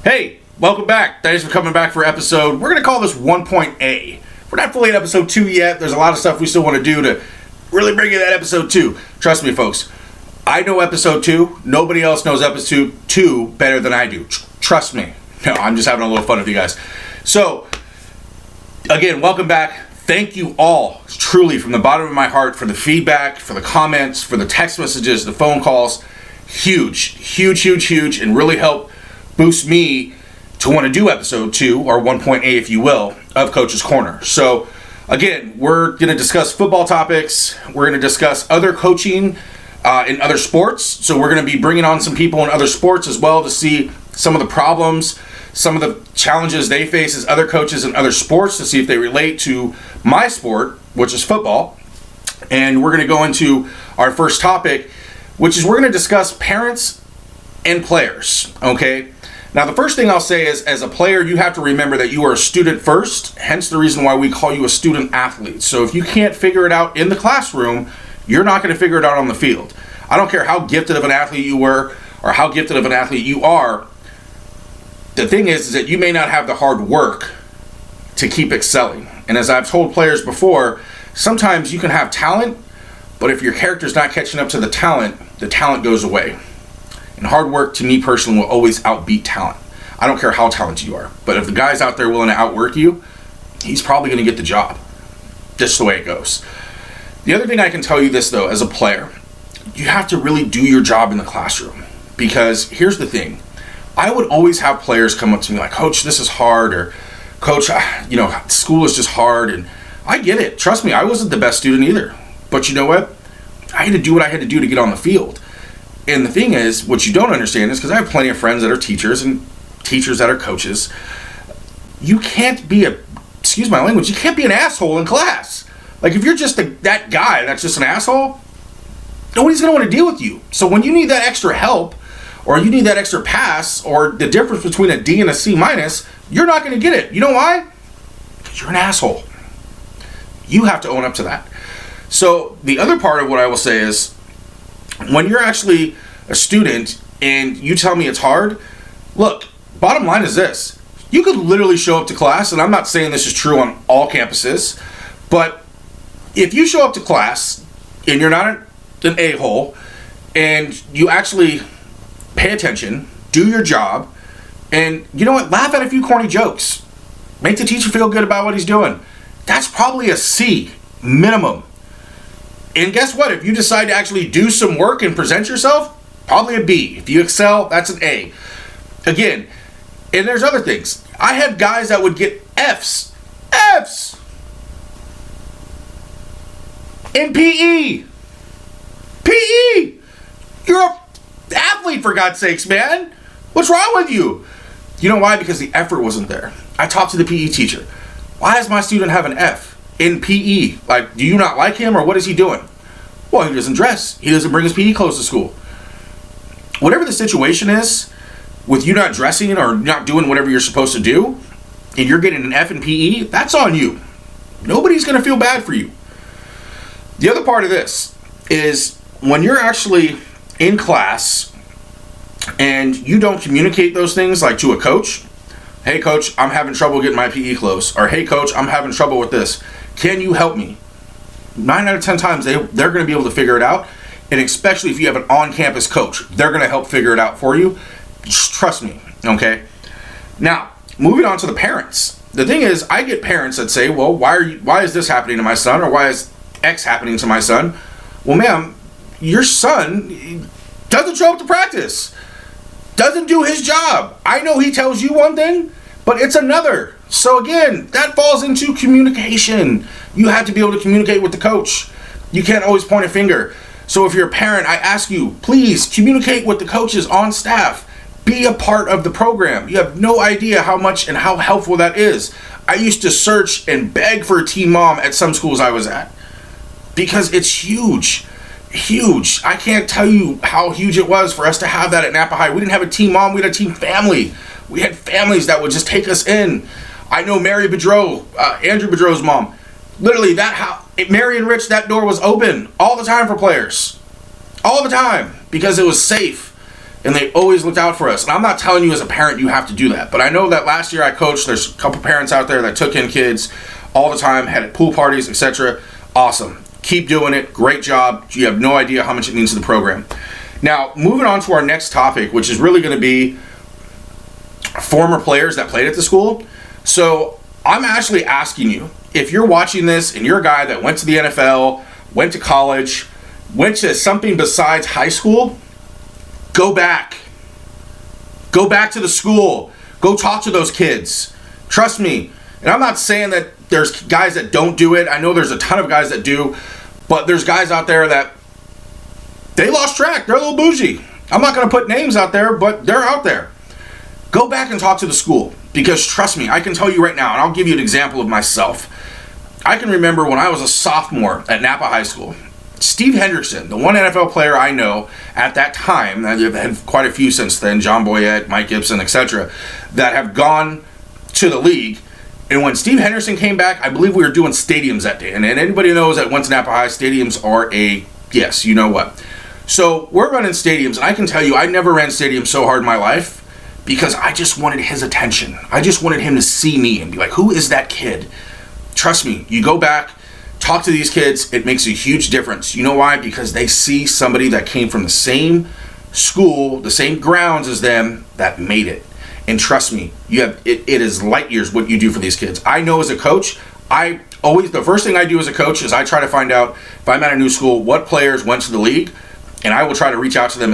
Hey, welcome back. Thanks for coming back for episode. We're going to call this 1.A. We're not fully at episode 2 yet. There's a lot of stuff we still want to do to really bring you that episode 2. Trust me, folks. I know episode 2. Nobody else knows episode 2 better than I do. Trust me. No, I'm just having a little fun with you guys. So, again, welcome back. Thank you all, truly, from the bottom of my heart, for the feedback, for the comments, for the text messages, the phone calls. Huge, and really help boost me to want to do episode 2, or 1.A if you will, of Coach's Corner. So again, we're going to discuss football topics. We're going to discuss other coaching in other sports. So we're going to be bringing on some people in other sports as well to see some of the problems, some of the challenges they face as other coaches in other sports, to see if they relate to my sport, which is football. And we're going to go into our first topic, which is we're going to discuss parents and players, okay? Now, the first thing I'll say is, as a player, you have to remember that you are a student first, hence the reason why we call you a student athlete. So if you can't figure it out in the classroom, you're not going to figure it out on the field. I don't care how gifted of an athlete you were or how gifted of an athlete you are. The thing is that you may not have the hard work to keep excelling. And as I've told players before, sometimes you can have talent, but if your character's not catching up to the talent goes away. And hard work, to me personally, will always outbeat talent. I don't care how talented you are. But if the guy's out there willing to outwork you, he's probably going to get the job. Just the way it goes. The other thing I can tell you this, though, as a player, you have to really do your job in the classroom. Because here's the thing. I would always have players come up to me like, Coach, this is hard, or Coach, school is just hard. And I get it. Trust me, I wasn't the best student either. But you know what? I had to do what I had to do to get on the field. And the thing is, what you don't understand is, because I have plenty of friends that are teachers and teachers that are coaches, you can't be excuse my language, you can't be an asshole in class. Like, if you're just that guy that's just an asshole, nobody's going to want to deal with you. So when you need that extra help, or you need that extra pass, or the difference between a D and a C minus, you're not going to get it. You know why? Because you're an asshole. You have to own up to that. So the other part of what I will say is, when you're actually a student and you tell me it's hard, look, bottom line is this. You could literally show up to class, and I'm not saying this is true on all campuses, but if you show up to class and you're not an a-hole, and you actually pay attention, do your job, and you know what, laugh at a few corny jokes, make the teacher feel good about what he's doing, that's probably a C minimum. And guess what? If you decide to actually do some work and present yourself, probably a B. If you excel, that's an A. Again, and there's other things. I had guys that would get Fs in PE. PE! You're an athlete, for God's sakes, man. What's wrong with you? You know why? Because the effort wasn't there. I talked to the PE teacher. Why does my student have an F in PE? Like, do you not like him, or what is he doing? Well, he doesn't dress. He doesn't bring his PE clothes to school. Whatever the situation is, with you not dressing or not doing whatever you're supposed to do, and you're getting an F in PE, that's on you. Nobody's going to feel bad for you. The other part of this is, when you're actually in class and you don't communicate those things, like to a coach, hey coach, I'm having trouble getting my PE clothes, or hey coach, I'm having trouble with this. Can you help me? 9 out of 10 times they're going to be able to figure it out. And especially if you have an on-campus coach, they're going to help figure it out for you. Just trust me, okay? Now, moving on to the parents. The thing is, I get parents that say, well, why is this happening to my son, or why is X happening to my son? Well, ma'am, your son doesn't show up to practice. Doesn't do his job. I know he tells you one thing, but it's another. So again, that falls into communication. You have to be able to communicate with the coach. You can't always point a finger. So if you're a parent, I ask you, please communicate with the coaches on staff. Be a part of the program. You have no idea how much and how helpful that is. I used to search and beg for a team mom at some schools I was at, because it's huge. Huge. I can't tell you how huge it was for us to have that at Napa High. We didn't have a team mom, we had a team family. We had families that would just take us in. I know Mary Bedreau, Andrew Bedreau's mom. Literally, Mary and Rich, that door was open all the time for players. All the time, because it was safe. and they always looked out for us. And I'm not telling you as a parent you have to do that, but I know that last year I coached, there's a couple parents out there that took in kids all the time, had pool parties, etc. Awesome. Keep doing it. Great job. You have no idea how much it means to the program. Now, moving on to our next topic, which is really going to be former players that played at the school. So I'm actually asking you, if you're watching this and you're a guy that went to the NFL, went to college, went to something besides high school, go back. Go back to the school. Go talk to those kids. Trust me. And I'm not saying that there's guys that don't do it. I know there's a ton of guys that do. But there's guys out there that they lost track. They're a little bougie. I'm not going to put names out there, but they're out there. Go back and talk to the school. Because trust me, I can tell you right now, and I'll give you an example of myself. I can remember when I was a sophomore at Napa High School, Steve Hendrickson, the one NFL player I know at that time, I've had quite a few since then, John Boyette, Mike Gibson, etc., that have gone to the league. And when Steve Henderson came back, I believe we were doing stadiums that day. And anybody knows that went to Napa High, stadiums are yes, you know what. So we're running stadiums, and I can tell you I never ran stadiums so hard in my life because I just wanted his attention. I just wanted him to see me and be like, who is that kid? Trust me, you go back, talk to these kids, it makes a huge difference. You know why? Because they see somebody that came from the same school, the same grounds as them, that made it. And trust me, it is light years what you do for these kids. I know as a coach, the first thing I do as a coach is I try to find out, if I'm at a new school, what players went to the league, and I will try to reach out to them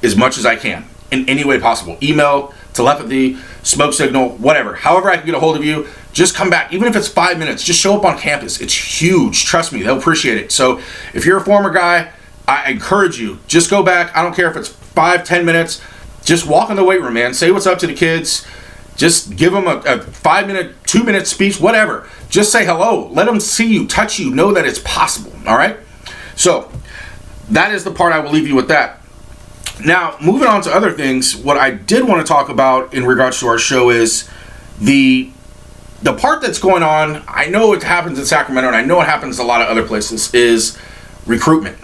as much as I can in any way possible. Email, telepathy, smoke signal, whatever. However I can get a hold of you, just come back. Even if it's 5 minutes, just show up on campus. It's huge. Trust me, they'll appreciate it. So if you're a former guy, I encourage you, just go back. I don't care if it's 5-10 minutes. Just walk in the weight room, man. Say what's up to the kids. Just give them a 5-minute, 2-minute speech, whatever. Just say hello. Let them see you, touch you, know that it's possible, all right? So that is the part I will leave you with that. Now, moving on to other things, what I did want to talk about in regards to our show is the part that's going on. I know it happens in Sacramento, and I know it happens a lot of other places, is recruitment.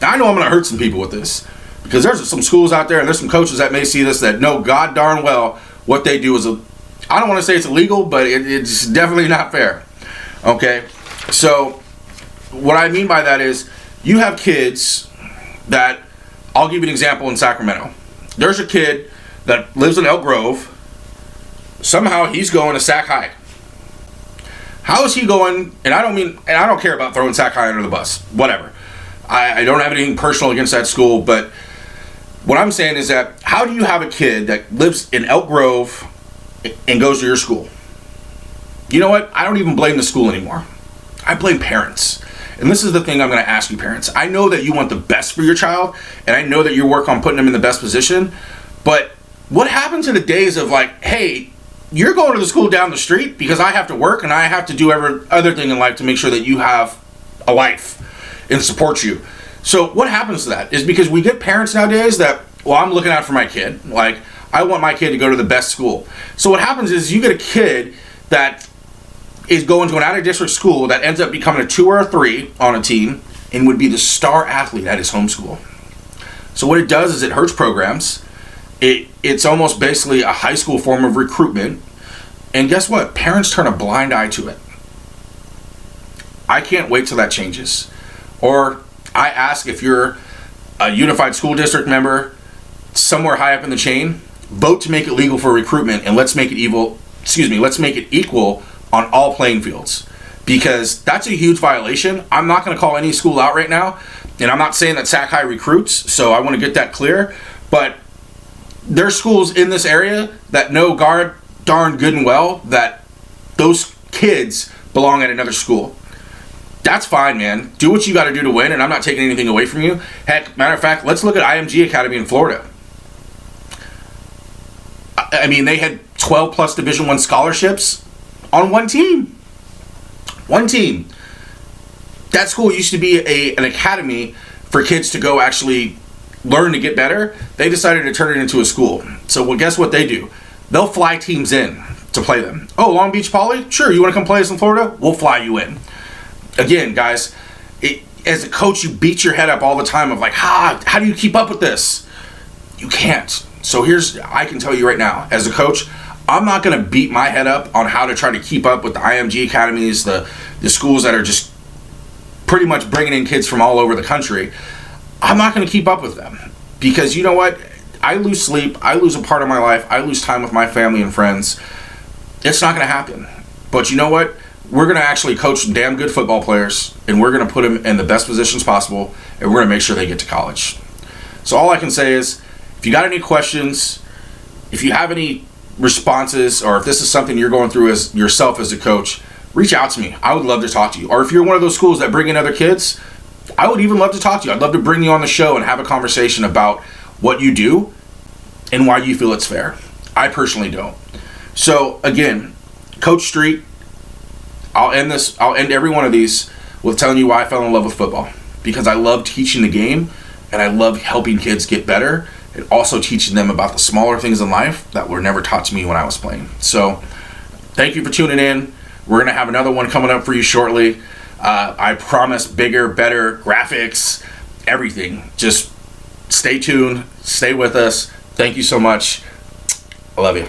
Now, I know I'm going to hurt some people with this, because there's some schools out there and there's some coaches that may see this that know god darn well what they do is, I don't want to say it's illegal, but it's definitely not fair. Okay? So what I mean by that is you have kids that, I'll give you an example in Sacramento. There's a kid that lives in Elk Grove. Somehow he's going to Sac High. How is he going? And I don't care about throwing Sac High under the bus. Whatever. I don't have anything personal against that school, but what I'm saying is that how do you have a kid that lives in Elk Grove and goes to your school? You know what? I don't even blame the school anymore. I blame parents. And this is the thing I'm going to ask you, parents. I know that you want the best for your child, and I know that you work on putting them in the best position, but what happened to the days of like, hey, you're going to the school down the street because I have to work and I have to do every other thing in life to make sure that you have a life and support you. So what happens to that is because we get parents nowadays that, well, I'm looking out for my kid. Like, I want my kid to go to the best school. So what happens is you get a kid that is going to an out-of-district school that ends up becoming a 2 or a 3 on a team and would be the star athlete at his home school. So what it does is it hurts programs. It's almost basically a high school form of recruitment. And guess what? Parents turn a blind eye to it. I can't wait till that changes. Or I ask, if you're a unified school district member somewhere high up in the chain, vote to make it legal for recruitment, and let's make it equal on all playing fields, because that's a huge violation. I'm not going to call any school out right now, and I'm not saying that Sac High recruits, so I want to get that clear, but there's schools in this area that know darn good and well that those kids belong at another school. That's fine, man. Do what you got to do to win, and I'm not taking anything away from you. Heck, matter of fact, let's look at IMG Academy in Florida. I mean, they had 12 plus Division I scholarships on one team. One team. That school used to be an academy for kids to go actually learn to get better. They decided to turn it into a school. So, well, guess what they do? They'll fly teams in to play them. Oh, Long Beach Poly? Sure, you want to come play us in Florida? We'll fly you in. Again, guys, as a coach, you beat your head up all the time of like, how do you keep up with this? You can't. So I can tell you right now, as a coach, I'm not going to beat my head up on how to try to keep up with the IMG academies, the schools that are just pretty much bringing in kids from all over the country. I'm not going to keep up with them because you know what? I lose sleep. I lose a part of my life. I lose time with my family and friends. It's not going to happen. But you know what? We're going to actually coach some damn good football players, and we're going to put them in the best positions possible, and we're going to make sure they get to college. So all I can say is, if you got any questions, if you have any responses, or if this is something you're going through as yourself as a coach, reach out to me. I would love to talk to you. Or if you're one of those schools that bring in other kids, I would even love to talk to you. I'd love to bring you on the show and have a conversation about what you do and why you feel it's fair. I personally don't. So again, Coach Street, I'll end every one of these with telling you why I fell in love with football. Because I love teaching the game, and I love helping kids get better, and also teaching them about the smaller things in life that were never taught to me when I was playing. So thank you for tuning in. We're going to have another one coming up for you shortly. I promise bigger, better graphics, everything. Just stay tuned. Stay with us. Thank you so much. I love you.